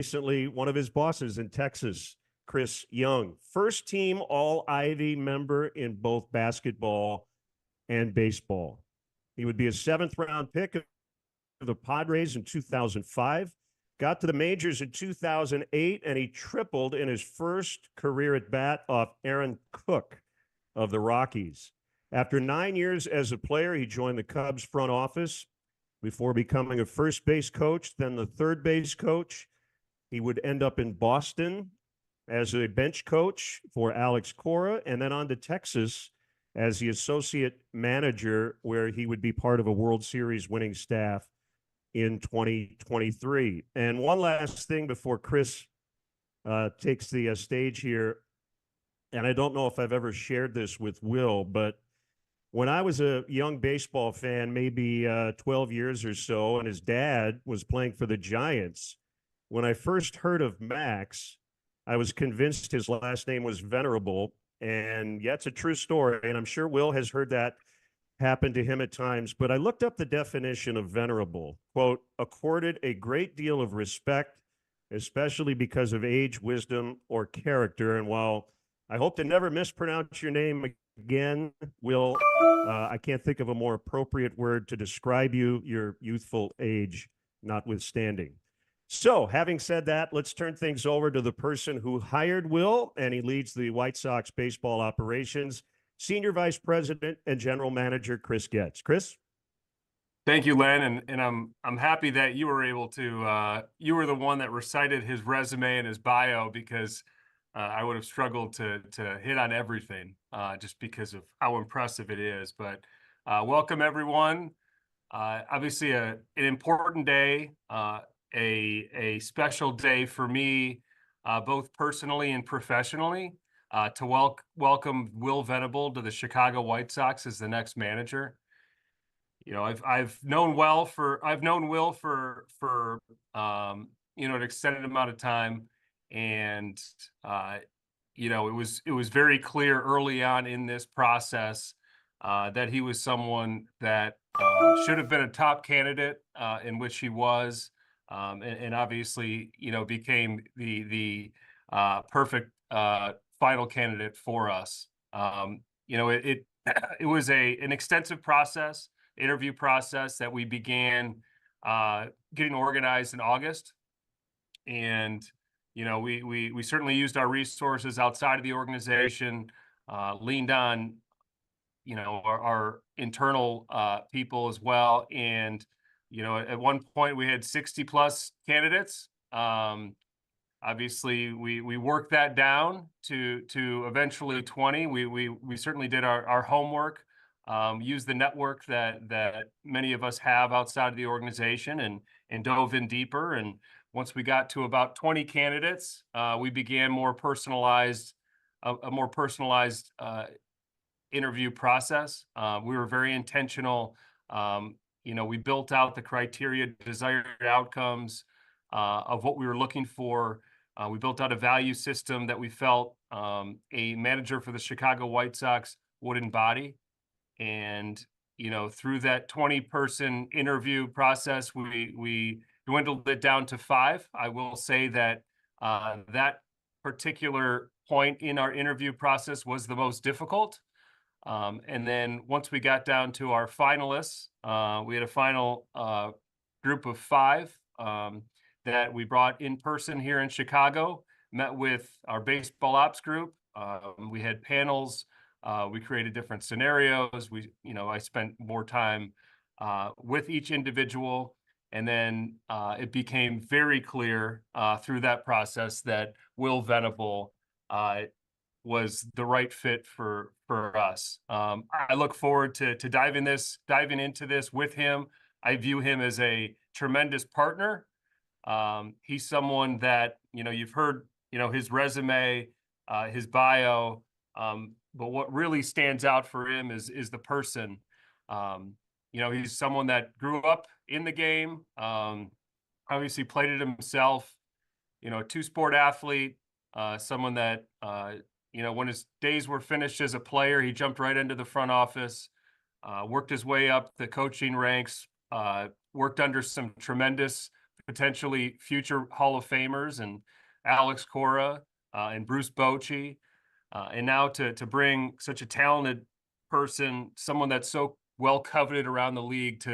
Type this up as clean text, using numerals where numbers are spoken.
recently one of his bosses in Texas, Chris Young, first team All Ivy member in both basketball and baseball. He would be a seventh round pick of the Padres in 2005, got to the majors in 2008, and he tripled in his first career at bat off Aaron Cook of the Rockies. After 9 years as a player, he joined the Cubs front office before becoming a first base coach, then the third base coach. He would end up in Boston as a bench coach for Alex Cora, and then on to Texas as the associate manager, where he would be part of a World Series winning staff in 2023. And one last thing before Chris takes the stage here, and I don't know if I've ever shared this with Will, but when I was a young baseball fan, maybe 12 years or so, and his dad was playing for the Giants, when I first heard of Max, I was convinced his last name was Venerable. And yeah, it's a true story. And I'm sure Will has heard that happen to him at times. But I looked up the definition of venerable. Quote, accorded a great deal of respect, especially because of age, wisdom, or character. And while I hope to never mispronounce your name again, Will, I can't think of a more appropriate word to describe you, your youthful age notwithstanding. So, having said that, let's turn things over to the person who hired Will, and he leads the White Sox baseball operations, Senior Vice President and General Manager Chris Getz. Chris? Thank you, Len, and I'm happy that you were able to you were the one that recited his resume and his bio, because I would have struggled to hit on everything just because of how impressive it is. But welcome, everyone. Obviously, an important day, a special day for me, both personally and professionally, to welcome Will Venable to the Chicago White Sox as the next manager. You know, I've known Will for an extended amount of time, and you know, it was very clear early on in this process that he was someone that should have been a top candidate, in which he was, and obviously, you know, became the perfect final candidate for us. You know, it was an extensive process, interview process that we began getting organized in August, and you know, we certainly used our resources outside of the organization, leaned on, you know, our internal people as well. And, you know, at one point we had 60 plus candidates. Obviously we worked that down to eventually 20. We certainly did our homework, used the network that many of us have outside of the organization, and dove in deeper. And once we got to about 20 candidates, we began a more personalized interview process. We were very intentional. You know, we built out the criteria, desired outcomes of what we were looking for. We built out a value system that we felt a manager for the Chicago White Sox would embody. And, you know, through that 20-person interview process, we dwindled it down to 5. I will say that that particular point in our interview process was the most difficult. And then once we got down to our finalists, we had a final group of 5 that we brought in person here in Chicago, met with our baseball ops group. We had panels. We created different scenarios. I spent more time with each individual. And then it became very clear through that process that Will Venable was the right fit for us. I look forward to diving into this with him. I view him as a tremendous partner. He's someone that, you know, you've heard, you know, his resume, his bio, but what really stands out for him is the person. You know, he's someone that grew up in the game, obviously played it himself, you know, a 2-sport athlete, someone that, you know, when his days were finished as a player, he jumped right into the front office, worked his way up the coaching ranks, worked under some tremendous potentially future Hall of Famers and Alex Cora and Bruce Bochy. And now to bring such a talented person, someone that's so well coveted around the league, to